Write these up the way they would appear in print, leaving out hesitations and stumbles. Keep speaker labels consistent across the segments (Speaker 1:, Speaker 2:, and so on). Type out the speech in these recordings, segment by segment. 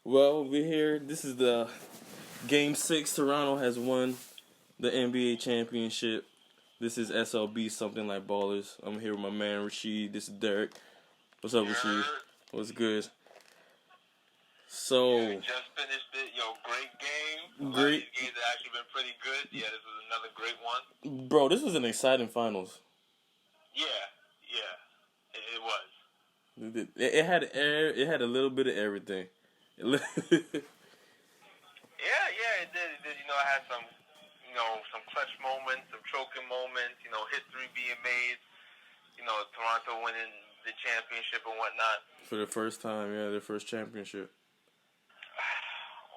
Speaker 1: Well, we're here. This is the Game 6. Toronto has won the NBA championship. This is SLB, something like ballers. I'm here with my man Rashid. This is Derek. What's up, Rashid? What's good? So,
Speaker 2: just finished it. Great game.
Speaker 1: Great.
Speaker 2: These games have actually been pretty good. Yeah, this was another great one.
Speaker 1: Bro, this was an exciting finals.
Speaker 2: Yeah, it was.
Speaker 1: It had a little bit of everything.
Speaker 2: Yeah, it did. It had some clutch moments, some choking moments. History being made. Toronto winning the championship and whatnot.
Speaker 1: For the first time, yeah, their first championship.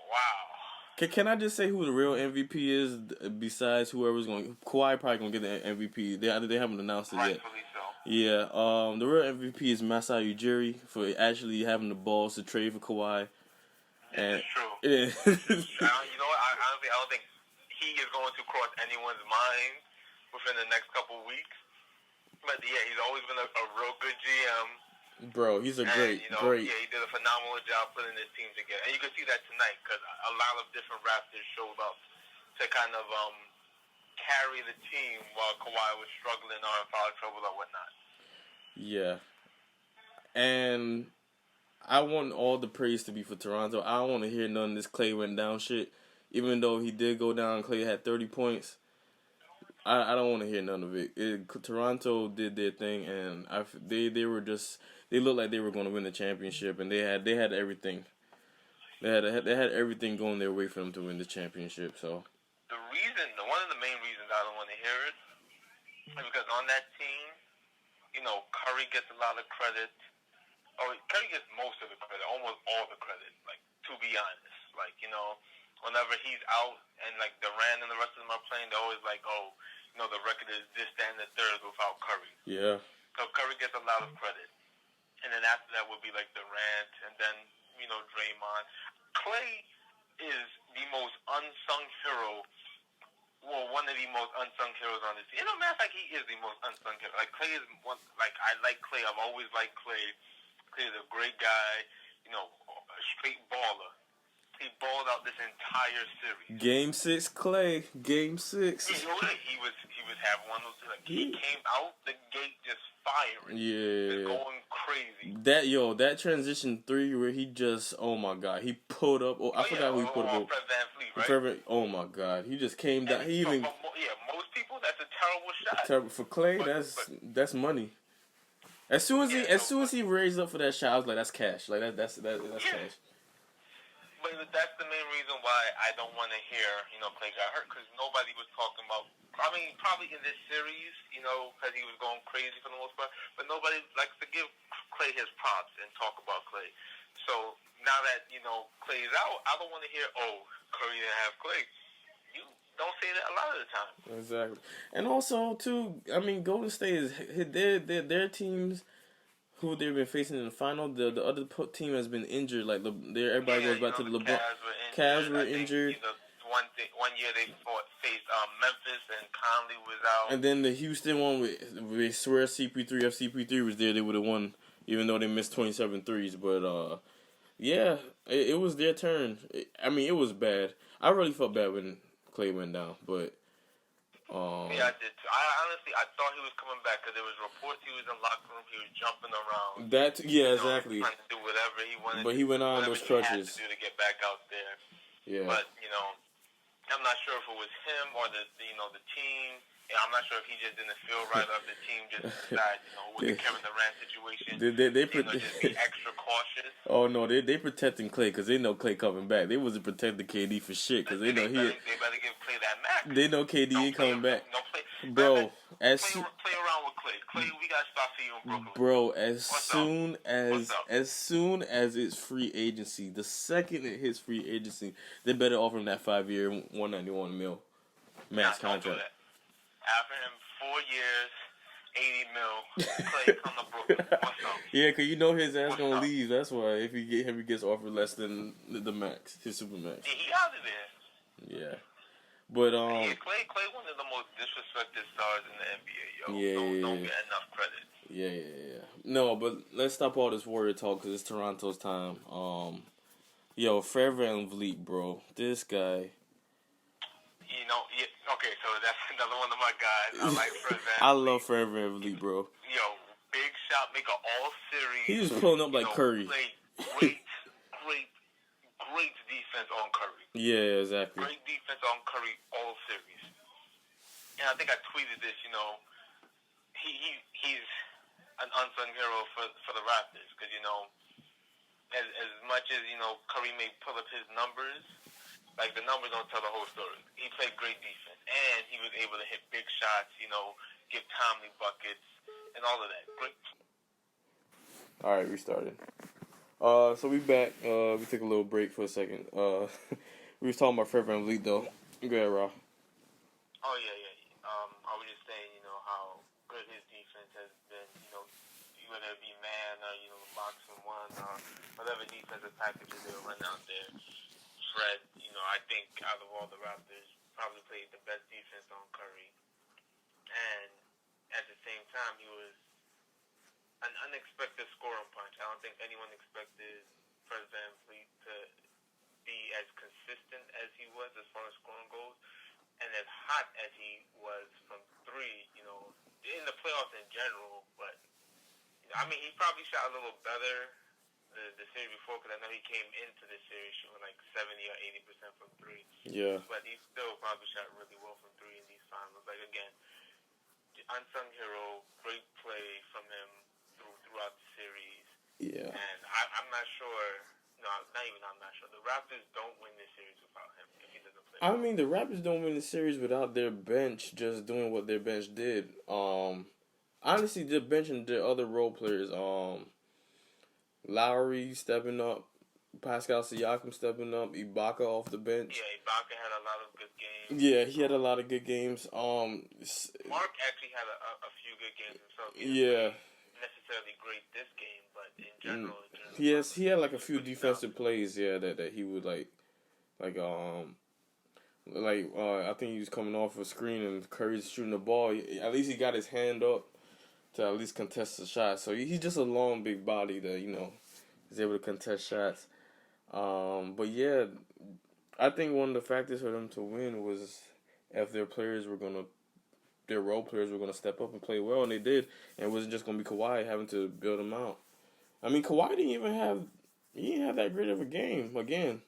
Speaker 2: Wow.
Speaker 1: Can I just say who the real MVP is besides whoever's going? Kawhi probably gonna get the MVP. They haven't announced it yet.
Speaker 2: Rightfully so.
Speaker 1: Yeah. The real MVP is Masai Ujiri for actually having the balls to trade for Kawhi.
Speaker 2: It's true.
Speaker 1: Yeah.
Speaker 2: You know what? Honestly, I don't think he is going to cross anyone's mind within the next couple of weeks. But yeah, he's always been a real good GM.
Speaker 1: Bro, he's great.
Speaker 2: Yeah, he did a phenomenal job putting this team together. And you can see that tonight because a lot of different Raptors showed up to kind of carry the team while Kawhi was struggling or in foul trouble or whatnot.
Speaker 1: Yeah. And I want all the praise to be for Toronto. I don't want to hear none of this Klay went down shit. Even though he did go down, Klay had 30 points. I don't want to hear none of it. Toronto did their thing, and they looked like they were going to win the championship, and they had everything. They had everything going their way for them to win the championship. So
Speaker 2: one of the main reasons I don't want to hear it is because on that team, Curry gets a lot of credit. Or Curry gets most of the credit, almost all the credit. Like, to be honest, whenever he's out and Durant and the rest of them are playing, they're always like, oh, the record is this, that, and the third without Curry.
Speaker 1: Yeah.
Speaker 2: So Curry gets a lot of credit. And then after that would be Durant and then, Draymond. Klay is the most unsung hero. Well, one of the most unsung heroes on this team. Matter of fact, he is the most unsung hero. Klay is one, I like Klay. I've always liked Klay. Klay is a great guy, a straight baller. He balled out this entire series.
Speaker 1: Game 6, Klay. Game 6.
Speaker 2: He was having one of those. He came out the gate just firing.
Speaker 1: Yeah.
Speaker 2: Just going crazy.
Speaker 1: That transition 3 where he just, oh my god, he pulled up. I forgot who he put up.
Speaker 2: Fred VanVleet, right?
Speaker 1: Oh my god, he just came down. He even.
Speaker 2: Most people that's a terrible shot.
Speaker 1: For Klay, that's money. As soon as he raised up for that shot, I was like, that's cash. That's cash.
Speaker 2: But that's the main reason why I don't want to hear, Klay got hurt, because nobody was talking about, probably in this series, because he was going crazy for the most part, but nobody likes to give Klay his props and talk about Klay. So now that, Klay is out, I don't want to hear, oh, Curry didn't have Klay. You don't say that a lot of the time.
Speaker 1: Exactly. And also, too, Golden State is, their teams who they've been facing in the final, the other team has been injured. Everybody goes back to the LeBron. Cavs were injured.
Speaker 2: One year they faced Memphis and Conley was out.
Speaker 1: And then the Houston one, we swear CP3, if CP3 was there, they would have won, even though they missed 27 threes. But, yeah, it was their turn. It was bad. I really felt bad when Klay went down, but...
Speaker 2: yeah, I did. I thought he was coming back because there was reports he was in locker room. He was jumping around.
Speaker 1: Exactly.
Speaker 2: Trying to do whatever he wanted.
Speaker 1: But he went on those crutches.
Speaker 2: He had to do to get back out there.
Speaker 1: Yeah.
Speaker 2: But I'm not sure if it was him or the team. I'm not sure if he just didn't feel right, or if the team just decided, with the Kevin Durant situation, just be extra cautious.
Speaker 1: Oh no, they protecting Klay because they know Klay coming back. They wasn't protecting KD for shit because they know
Speaker 2: they better give Klay that max.
Speaker 1: They know KD ain't coming back.
Speaker 2: Bro, play around with Klay. Klay, we got spots for you in Brooklyn.
Speaker 1: Bro, as soon as it's free agency, the second it hits free agency, they better offer him that 5-year, $191 million max contract.
Speaker 2: After him 4 years, $80 million, Klay come to Brooklyn. What's up?
Speaker 1: Yeah, because his ass gonna leave. That's why if he gets offered less than the max, his super max.
Speaker 2: Yeah, he out of there.
Speaker 1: Yeah. But
Speaker 2: Klay one of the most disrespected stars in the NBA, yo. Don't get enough credit.
Speaker 1: Yeah. No, but let's stop all this Warrior talk because it's Toronto's time. Yo, Fred VanVleet, bro. This guy.
Speaker 2: Okay, so that's another one of my guys. I like Fred
Speaker 1: I
Speaker 2: VanVleet.
Speaker 1: love Fred VanVleet, bro.
Speaker 2: Yo, big shot maker all series.
Speaker 1: He was pulling up like Curry.
Speaker 2: Play great defense on Curry.
Speaker 1: Yeah, exactly.
Speaker 2: Great defense on Curry all series. And I think I tweeted this. He's an unsung hero for the Raptors because as much as Curry may pull up his numbers, like the numbers don't tell the whole story. He played great defense and he was able to hit big shots, give timely buckets and all of that. Great.
Speaker 1: All right, we started. So we back. We took a little break for a second. We was talking about Fred VanVleet though. Go ahead, Rob.
Speaker 2: Oh yeah. I was just saying, how good his defense has been. Whether it be man or boxing one or whatever defensive packages they'll run out there. Fred, I think out of all the Raptors, probably played the best defense on Curry, and at the same time, he was an unexpected scoring punch. I don't think anyone expected Fred VanVleet to be as consistent as he was as far as scoring goes, and as hot as he was from three, in the playoffs in general. But I mean, he probably shot a little better the series before because I know he came into the series shooting like 70 or 80% from three.
Speaker 1: Yeah.
Speaker 2: But he still probably shot really well from three in these finals. Like again, unsung hero, great play from him throughout the series.
Speaker 1: Yeah.
Speaker 2: And I'm not sure. No, not even I'm not sure. The Raptors don't win this series without him if he doesn't play.
Speaker 1: I mean, the Raptors don't win the series without their bench just doing what their bench did. Honestly, the bench and the other role players, Lowry stepping up, Pascal Siakam stepping up, Ibaka off the bench.
Speaker 2: Yeah, Ibaka had a lot of good games.
Speaker 1: Yeah, he had a lot of good games.
Speaker 2: Mark actually had a few good games himself.
Speaker 1: Yeah.
Speaker 2: Necessarily great this game, but in general,
Speaker 1: he had like a few defensive plays. Yeah, that he would I think he was coming off a screen and Curry's shooting the ball. At least he got his hand up to at least contest the shot. So he's just a long, big body that is able to contest shots. But yeah, I think one of the factors for them to win was if their role players were gonna step up and play well, and they did. And it wasn't just gonna be Kawhi having to build them out. I mean, Kawhi didn't have that great of a game again.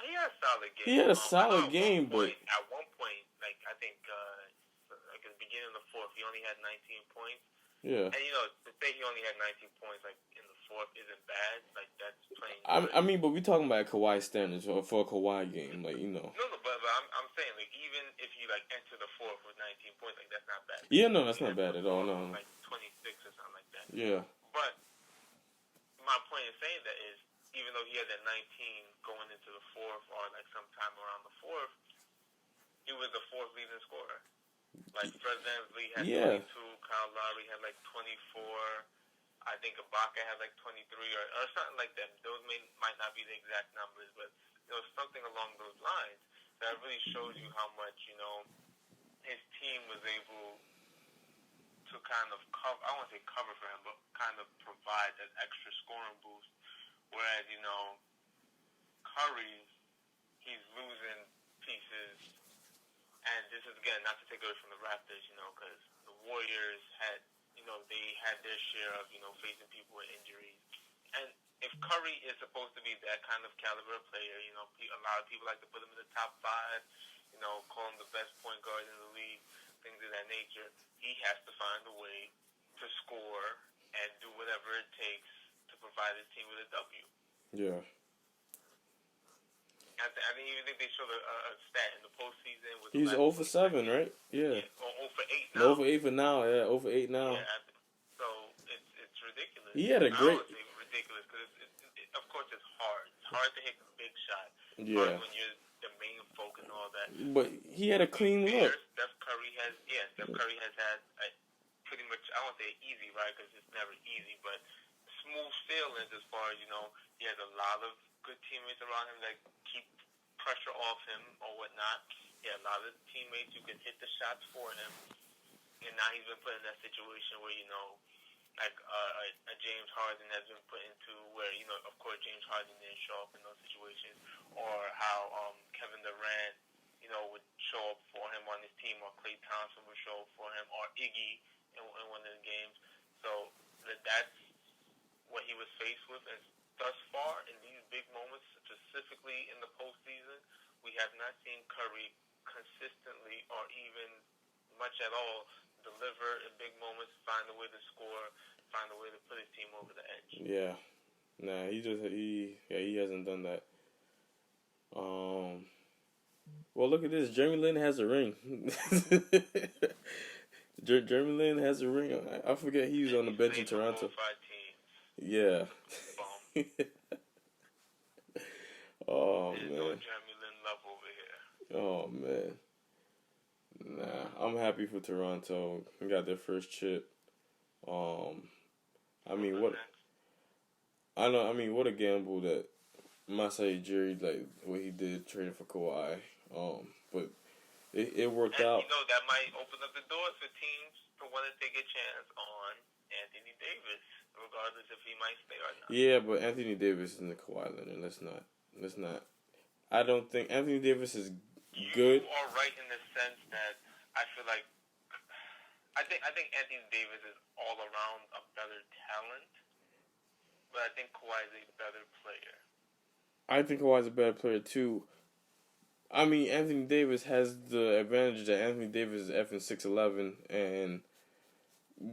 Speaker 2: He had a solid game.
Speaker 1: He had a solid game, but
Speaker 2: at one point, like I think, like at the beginning of the fourth, he only had 19 points.
Speaker 1: Yeah.
Speaker 2: And to say he only had 19 points, like in the fourth, isn't bad. Like that's playing.
Speaker 1: I mean, but we're talking about Kawhi standards for a Kawhi game, like
Speaker 2: No, but I'm saying like even if you like enter the fourth with 19 points, like that's not bad.
Speaker 1: Yeah, no, that's not bad at all. No.
Speaker 2: Like 26 or something like that.
Speaker 1: Yeah.
Speaker 2: But my point in saying that is, even though he had that 19 going into the fourth or like sometime around the fourth, he was the fourth leading scorer. Like Fred VanVleet had 22, Kyle Lowry had like 24. I think Ibaka had like 23 or something like that. Those might not be the exact numbers, but something along those lines. That really shows you how much his team was able to kind of cover. I won't say cover for him, but kind of provide that extra scoring boost. Whereas, Curry, he's losing pieces. And this is, again, not to take away from the Raptors, because the Warriors had, they had their share of, facing people with injuries. And if Curry is supposed to be that kind of caliber player, a lot of people like to put him in the top five, call him the best point guard in the league, things of that nature. He has to find a way to score and do whatever it takes to provide his team with a W.
Speaker 1: Yeah.
Speaker 2: I didn't even think they showed a stat in the postseason.
Speaker 1: He's 0 for 7, right? Yeah.
Speaker 2: 0 for 8 now.
Speaker 1: 0 for 8 for now, yeah. 0 for 8 now.
Speaker 2: Yeah, so it's ridiculous.
Speaker 1: He had a great...
Speaker 2: I would say ridiculous because, of course, it's hard. It's hard to hit a big shot.
Speaker 1: Yeah.
Speaker 2: When you're the main focus and all that.
Speaker 1: But he had a clean look.
Speaker 2: Steph Curry has had pretty much, I won't say easy, right, because it's never easy, but smooth sailings as far as, he has a lot of good teammates around him that keep pressure off him or whatnot. He had a lot of teammates who can hit the shots for him. And now he's been put in that situation where, like a James Harden has been put into, where of course James Harden didn't show up in those situations, or how Kevin Durant would show up for him on his team, or Klay Thompson would show up for him, or Iggy in one of the games. So that's what he was faced with, and thus far in these big moments, specifically in the postseason, we have not seen Curry consistently or even much at all deliver in big moments, find a way to score, find a way to put his team over the edge.
Speaker 1: Yeah. Nah, he hasn't done that. Well, look at this. Jeremy Lin has a ring. Jeremy Lin has a ring. I forget he was on the bench in Toronto. Yeah. Oh
Speaker 2: There's
Speaker 1: man.
Speaker 2: no Jeremy Lin love over here.
Speaker 1: Oh man. Nah, I'm happy for Toronto. We got their first chip. I mean what? I know. I mean what a gamble that Masai Ujiri, like what he did trading for Kawhi. But it worked out.
Speaker 2: That might open up the doors for teams to want to take a chance on Anthony Davis, regardless if he might stay or not.
Speaker 1: Yeah, but Anthony Davis isn't the Kawhi Leonard. Let's not. I don't think Anthony Davis is good.
Speaker 2: You are right in the sense that I feel like I think Anthony Davis is all around a better talent, but I think Kawhi is a better player.
Speaker 1: I think Kawhi's a better player too. I mean, Anthony Davis has the advantage that Anthony Davis is effing 6'11", and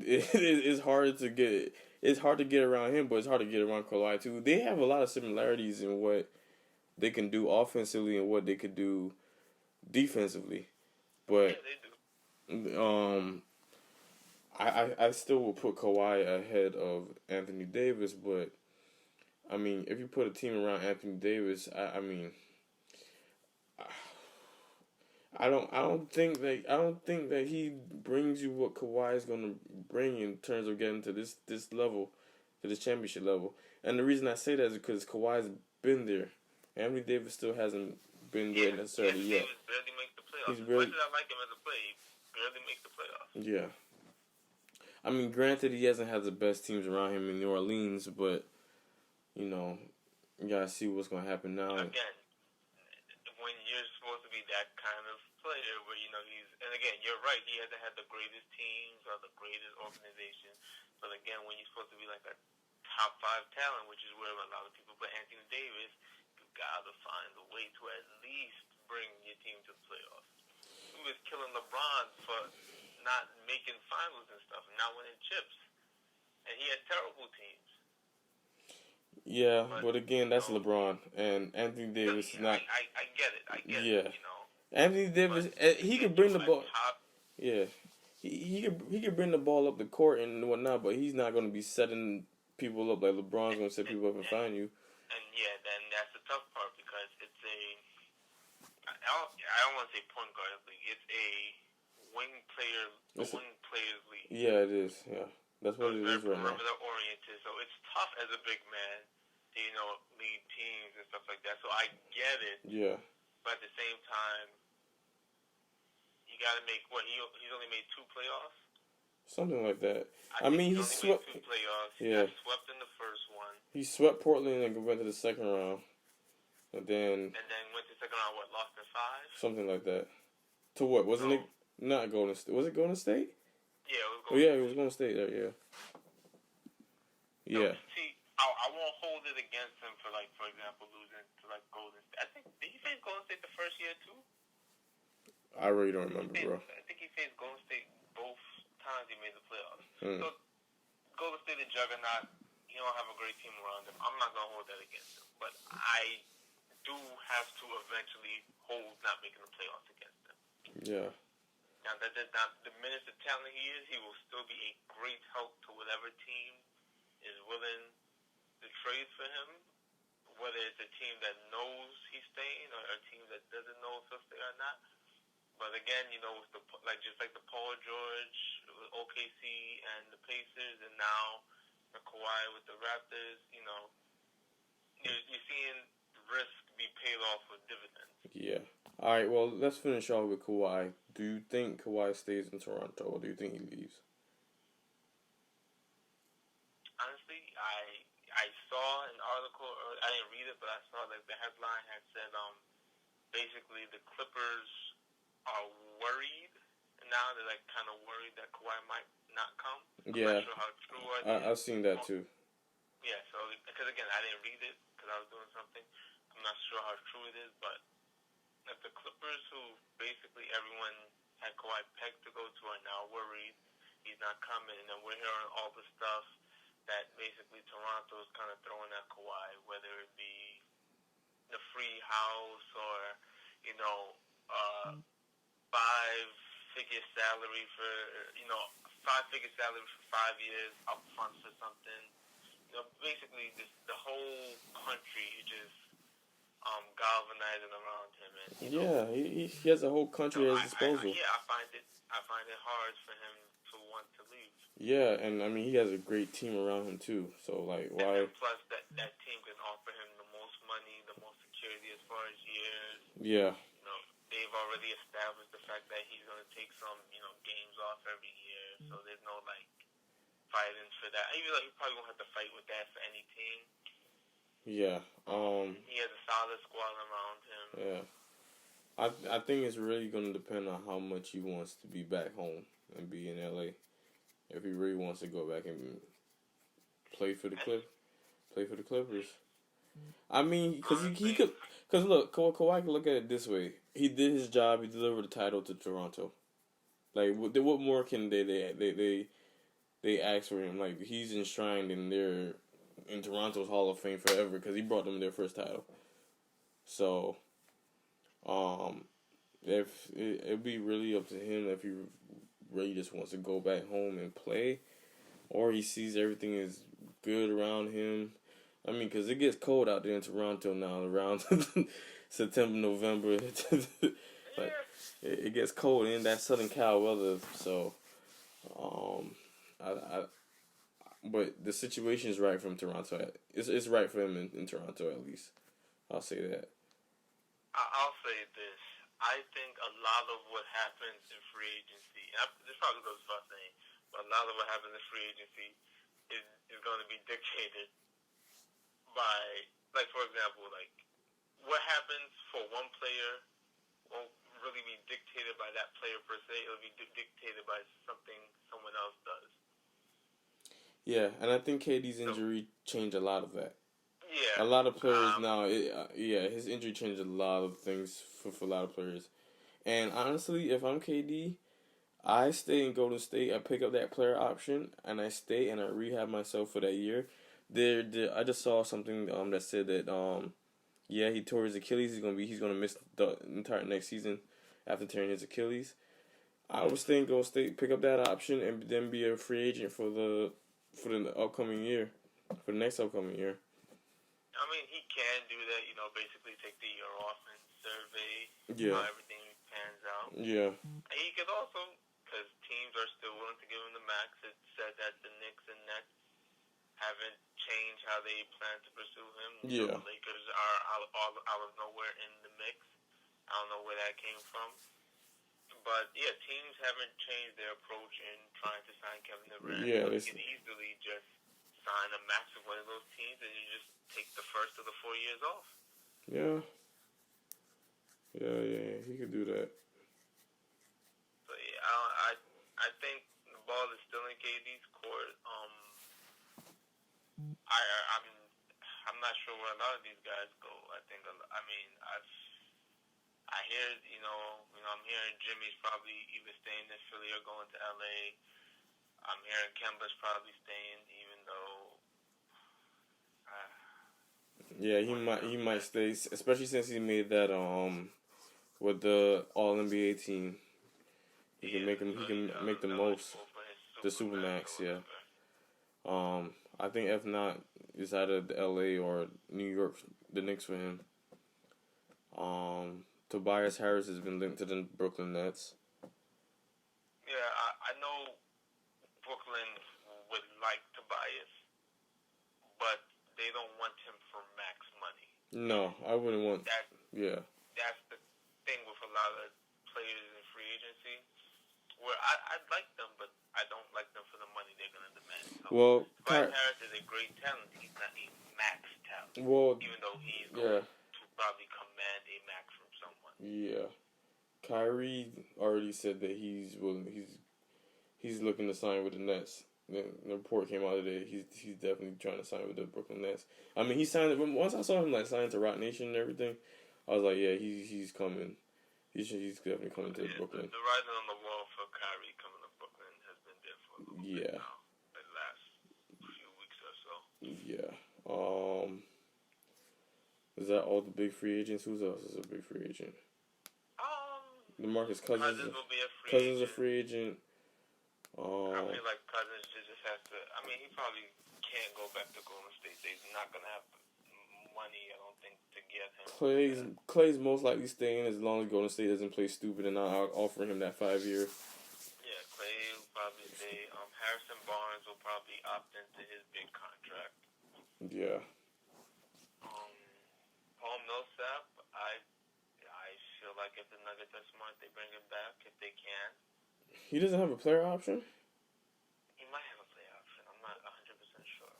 Speaker 1: it's hard to get. It's hard to get around him, but it's hard to get around Kawhi too. They have a lot of similarities in what they can do offensively and what they could do defensively. But
Speaker 2: yeah, they do.
Speaker 1: I still will put Kawhi ahead of Anthony Davis, but I mean, if you put a team around Anthony Davis, I don't think that he brings you what Kawhi is gonna bring in terms of getting to this level, to this championship level. And the reason I say that is because Kawhi's been there. Anthony Davis still hasn't been there necessarily yet.
Speaker 2: Davis barely makes the playoffs.
Speaker 1: He's barely.
Speaker 2: As much as I like him as a player, he barely makes the playoffs.
Speaker 1: Yeah. I mean, granted, he hasn't had the best teams around him in New Orleans, but you gotta see what's gonna happen now.
Speaker 2: Again, when you're supposed to be that kind of player, where he's, and again, you're right, he hasn't had the greatest teams or the greatest organization, but again, when you're supposed to be like a top 5 talent, which is where a lot of people put Anthony Davis, you gotta find a way to at least bring your team to the playoffs. He was killing LeBron for not making finals and stuff, and not winning chips, and he had terrible teams.
Speaker 1: Yeah, but again, that's LeBron, and Anthony Davis is not.
Speaker 2: I get it.
Speaker 1: Yeah. Anthony Davis, he could bring the ball. Yeah, he could bring the ball up the court and whatnot, but he's not going to be setting people up like LeBron's going to set people up and find you.
Speaker 2: And yeah, then that's the tough part, because it's I don't want to say point guard league. It's a wing players league.
Speaker 1: Yeah, it is. Yeah, that's what it is right now.
Speaker 2: Perimeter oriented, so it's tough as a big man to lead teams and stuff like that. So I get it.
Speaker 1: Yeah.
Speaker 2: But at the same time, you got to make he's only made 2 playoffs.
Speaker 1: Something like that. I mean, he swept
Speaker 2: 2 playoffs.
Speaker 1: Yeah.
Speaker 2: He got swept in the first one.
Speaker 1: He swept Portland and went to the second round, and then
Speaker 2: went to the second round. Lost in 5.
Speaker 1: Something like that. To what? Wasn't it not Golden State? Was it Golden State?
Speaker 2: Yeah, it was
Speaker 1: Golden State. It was Golden State there. Yeah. Yeah.
Speaker 2: So, see, I won't hold it against him for example, losing to Golden State. I think, did he face Golden State the first year too?
Speaker 1: I really don't remember, bro.
Speaker 2: I think he faced Golden State both times he made the playoffs. So Golden State is juggernaut. He don't have a great team around him. I'm not gonna hold that against him, but I do have to eventually hold not making the playoffs against him.
Speaker 1: Yeah.
Speaker 2: Now that does not diminish the talent he is. He will still be a great help to whatever team is willing to trade for him, whether it's a team that knows he's staying or a team that doesn't know if he'll stay or not. But again, with just like the Paul George, OKC and the Pacers, and now the Kawhi with the Raptors, you're seeing risk be paid off with dividends.
Speaker 1: Yeah. All right. Well, let's finish off with Kawhi. Do you think Kawhi stays in Toronto, or do you think he leaves?
Speaker 2: read it, but I saw like the headline had said basically the Clippers are worried now. They're like kind of worried that Kawhi might not come. I'm not sure how true it is.
Speaker 1: I've seen that too.
Speaker 2: Yeah, so because again I didn't read it because I was doing something. I'm not sure how true it is, but if the Clippers, who basically everyone had Kawhi pegged to go to, are now worried he's not coming, and then we're hearing all the stuff that basically Toronto's kind of throwing at Kawhi, whether it be the free house or, you know, 5-figure salary for, 5-figure salary for 5 years up front for something. Basically the whole country is just galvanizing around him, and
Speaker 1: he has a whole country at his disposal.
Speaker 2: I find it hard for him to want to leave.
Speaker 1: Yeah, and I mean he has a great team around him too. So like why?
Speaker 2: And plus that team can offer him the most money, the most security as far as years.
Speaker 1: Yeah.
Speaker 2: They've already established the fact that he's going to take some games off every year. So there's no like fighting for that. Even though he probably won't have to fight with that for any team.
Speaker 1: Yeah.
Speaker 2: He has a solid squad around him.
Speaker 1: Yeah. I think it's really going to depend on how much he wants to be back home and be in LA. If he really wants to go back and play for the Clippers. I mean, because he could. Because look, Kawhi can look at it this way. He did his job. He delivered the title to Toronto. Like, what more can they ask for him? Like, he's enshrined in Toronto's Hall of Fame forever because he brought them their first title. So, if it'd be really up to him if he really just wants to go back home and play, or he sees everything is good around him. I mean, because it gets cold out there in Toronto now, around September, November. Like, it gets cold in that Southern Cal weather. So, but the situation is right from Toronto. It's right for him in Toronto, at least. I'll say that.
Speaker 2: I'll say this. I think a lot of what happens in free agency, this probably goes without saying, but a lot of what happens in free agency is going to be dictated by, like, for example, like, what happens for one player won't really be dictated by that player per se. It'll be dictated by something someone else does.
Speaker 1: Yeah, and I think KD's injury changed a lot of that.
Speaker 2: Yeah.
Speaker 1: A lot of players now, his injury changed a lot of things for a lot of players. And honestly, if I'm KD, I stay in Golden State. I pick up that player option, and I stay and I rehab myself for that year. I just saw something that said that he tore his Achilles. He's gonna miss the entire next season after tearing his Achilles. I would stay in Golden State, pick up that option, and then be a free agent for the upcoming year, for the next upcoming year.
Speaker 2: I mean, he can do that. Basically take the year off and survey how everything pans out.
Speaker 1: Yeah.
Speaker 2: And he could also, because teams are still willing to give him the max. It said that the Knicks and Nets haven't changed how they plan to pursue him.
Speaker 1: Yeah.
Speaker 2: The Lakers are out of nowhere in the mix. I don't know where that came from. But, yeah, teams haven't changed their approach in trying to sign Kevin Durant.
Speaker 1: Yeah.
Speaker 2: You can easily just sign a max with one of those teams and you just take the first of the 4 years off.
Speaker 1: Yeah. Yeah, he could do that.
Speaker 2: So, yeah, I think the ball is still in KD's court. I'm not sure where a lot of these guys go. I hear, I'm hearing Jimmy's probably either staying in Philly or going to LA. I'm hearing Kemba's probably staying, even though.
Speaker 1: Yeah, he might stay, especially since he made that with the All NBA team. He can make the most, the Supermax. Yeah. I think if not, it's either the LA or New York, the Knicks for him. Tobias Harris has been linked to the Brooklyn Nets.
Speaker 2: Yeah, I know Brooklyn would like Tobias, but they don't want him for max money.
Speaker 1: No, I wouldn't want. Yeah.
Speaker 2: That's the thing with a lot of players in free agency, where I'd like them, but I don't like them for the money they're going to demand. So
Speaker 1: Well,
Speaker 2: Tobias Harris is a great talent. He's not a max talent.
Speaker 1: Well,
Speaker 2: even though he's
Speaker 1: yeah,
Speaker 2: going to probably command a max from someone.
Speaker 1: yeah. Kyrie already said that he's willing. He's looking to sign with the Nets. The report came out today. He's definitely trying to sign with the Brooklyn Nets. I mean, he signed. Once I saw him like sign to Rock Nation and everything, I was like, yeah, he's coming. He's definitely coming to Brooklyn.
Speaker 2: The writing on the wall for Kyrie coming to Brooklyn has been there for a little bit now. The last few weeks or so.
Speaker 1: Yeah. Is that all the big free agents? Who else is a big free agent? DeMarcus Cousins.
Speaker 2: Will be a free
Speaker 1: Cousins
Speaker 2: agent.
Speaker 1: A free agent.
Speaker 2: I feel like Cousins just has to. I mean, he probably can't go back to Golden State. They're not gonna have money, I don't think, to get him.
Speaker 1: Clay's most likely staying as long as Golden State doesn't play stupid and not offer him that 5 year.
Speaker 2: Yeah, Clay will probably stay. Harrison Barnes will probably opt into his big contract.
Speaker 1: Yeah.
Speaker 2: Paul Millsap, I feel like if the Nuggets are smart, they bring him back if they can.
Speaker 1: He doesn't have a player option?
Speaker 2: He might have a player option. I'm not 100% sure.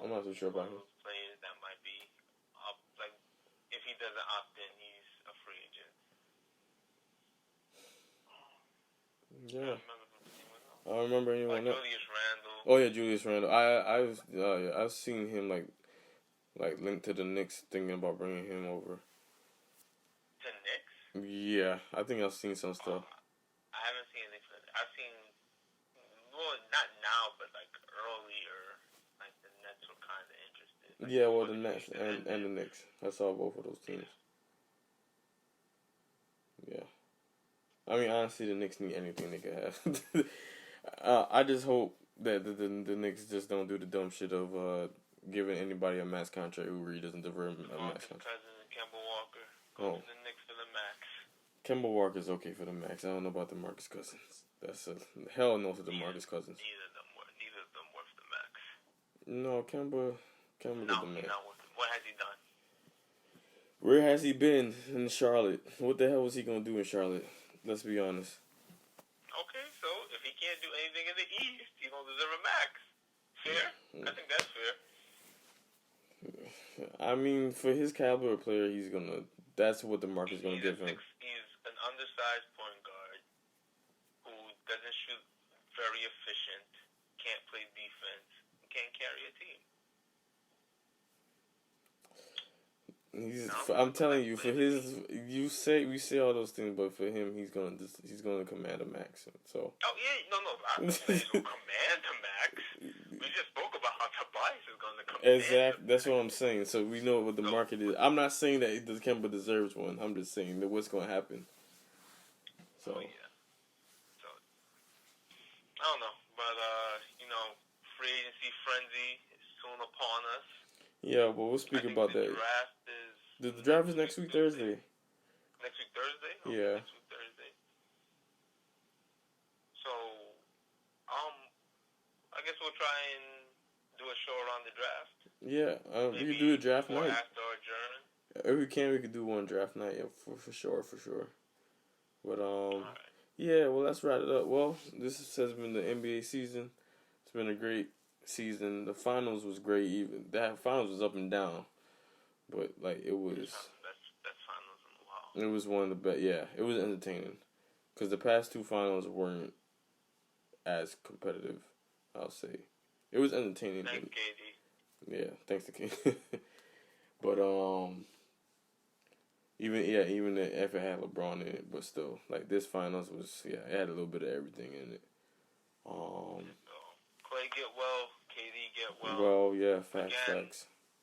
Speaker 1: I'm not too sure about him.
Speaker 2: Those players that might be up, like, if he doesn't opt in, he's a free agent.
Speaker 1: Yeah. I don't remember anyone else.
Speaker 2: Julius Randle.
Speaker 1: Oh yeah, Julius Randle. I've seen him like linked to the Knicks, thinking about bringing him over.
Speaker 2: To Knicks?
Speaker 1: Yeah, I think I've seen some stuff.
Speaker 2: I haven't seen anything. I've seen, well, not now, but like earlier, like the Nets were kind of interested. Like,
Speaker 1: yeah, well, the Nets and the Knicks. I saw both of those teams. Yeah. I mean, honestly, the Knicks need anything they can have. I just hope that the Knicks just don't do the dumb shit of giving anybody a max contract who really doesn't deserve a max contract.
Speaker 2: Cousins and Kemba Walker go to the Knicks for the max.
Speaker 1: Kemba Walker's okay for the max. I don't know about the DeMarcus Cousins. That's a hell no to the DeMarcus Cousins.
Speaker 2: Neither of them worth the max.
Speaker 1: No, Kemba
Speaker 2: No,
Speaker 1: the max.
Speaker 2: What has he done?
Speaker 1: Where has he been in Charlotte? What the hell was he gonna do in Charlotte? Let's be honest.
Speaker 2: Okay, so if he can't do anything in the East, he don't deserve a max. Fair? I think that's fair.
Speaker 1: I mean, for his caliber of player, that's what the market's gonna give him.
Speaker 2: He's an undersized point guard who doesn't shoot very efficient, can't play defense, can't carry a team.
Speaker 1: I'm telling you, for his, we say all those things, but for him, he's gonna command a max. So.
Speaker 2: Oh yeah, no, I'm not saying he'll command a max. We just spoke about how Tobias is gonna command.
Speaker 1: Exactly, that's what I'm saying. So we know what the market is. I'm not saying that Kemba deserves one. I'm just saying that what's gonna happen. So.
Speaker 2: Oh yeah. So I don't know, but free agency frenzy is soon upon us.
Speaker 1: Yeah, but we'll speak about that. The draft is next week Thursday.
Speaker 2: Next week Thursday? Okay,
Speaker 1: yeah.
Speaker 2: Next week Thursday. So, I guess we'll try and do a show around the draft.
Speaker 1: Yeah, we could do a draft night.
Speaker 2: After our adjourn.
Speaker 1: If we could do one draft night, yeah, for sure. But
Speaker 2: Right.
Speaker 1: yeah, well, let's wrap it up. Well, this has been the NBA season. It's been a great season. The finals was great. Even that finals was up and down, but like it was.
Speaker 2: Best finals in a while.
Speaker 1: It was one of the best. Yeah, it was entertaining, because the past two finals weren't as competitive. I'll say it was entertaining.
Speaker 2: Thanks, KD.
Speaker 1: Yeah, thanks to KD. But even if it had LeBron in it, but still, like this finals was it had a little bit of everything in it.
Speaker 2: Clay get well, KD get well.
Speaker 1: Well, yeah, facts.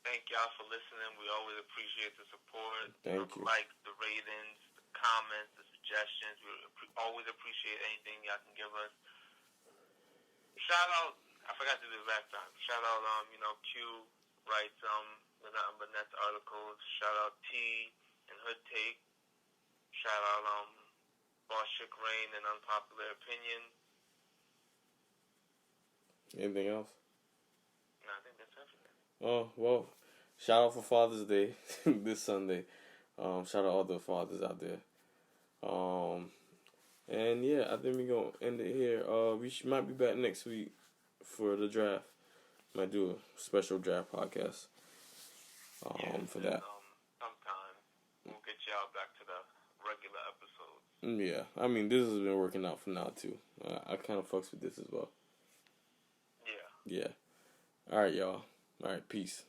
Speaker 2: Thank y'all for listening. We always appreciate the support.
Speaker 1: Thank you.
Speaker 2: Like the ratings, the comments, the suggestions. We always appreciate anything y'all can give us. Shout out, I forgot to do this last time. Shout out, Q writes the Nothing But Nets articles. Shout out T and Hood Take. Shout out Boss Chick Rain and Unpopular Opinion.
Speaker 1: Anything else?
Speaker 2: No, I think that's everything.
Speaker 1: Oh, well, shout out for Father's Day this Sunday. Shout out all the fathers out there. And yeah, I think we're going to end it here. We might be back next week for the draft. Might do a special draft podcast. for that.
Speaker 2: Sometime we'll get y'all back to the regular episodes.
Speaker 1: Yeah, I mean, this has been working out for now, too. I kind of fucks with this as well.
Speaker 2: Yeah.
Speaker 1: Yeah. All right, y'all. All right, peace.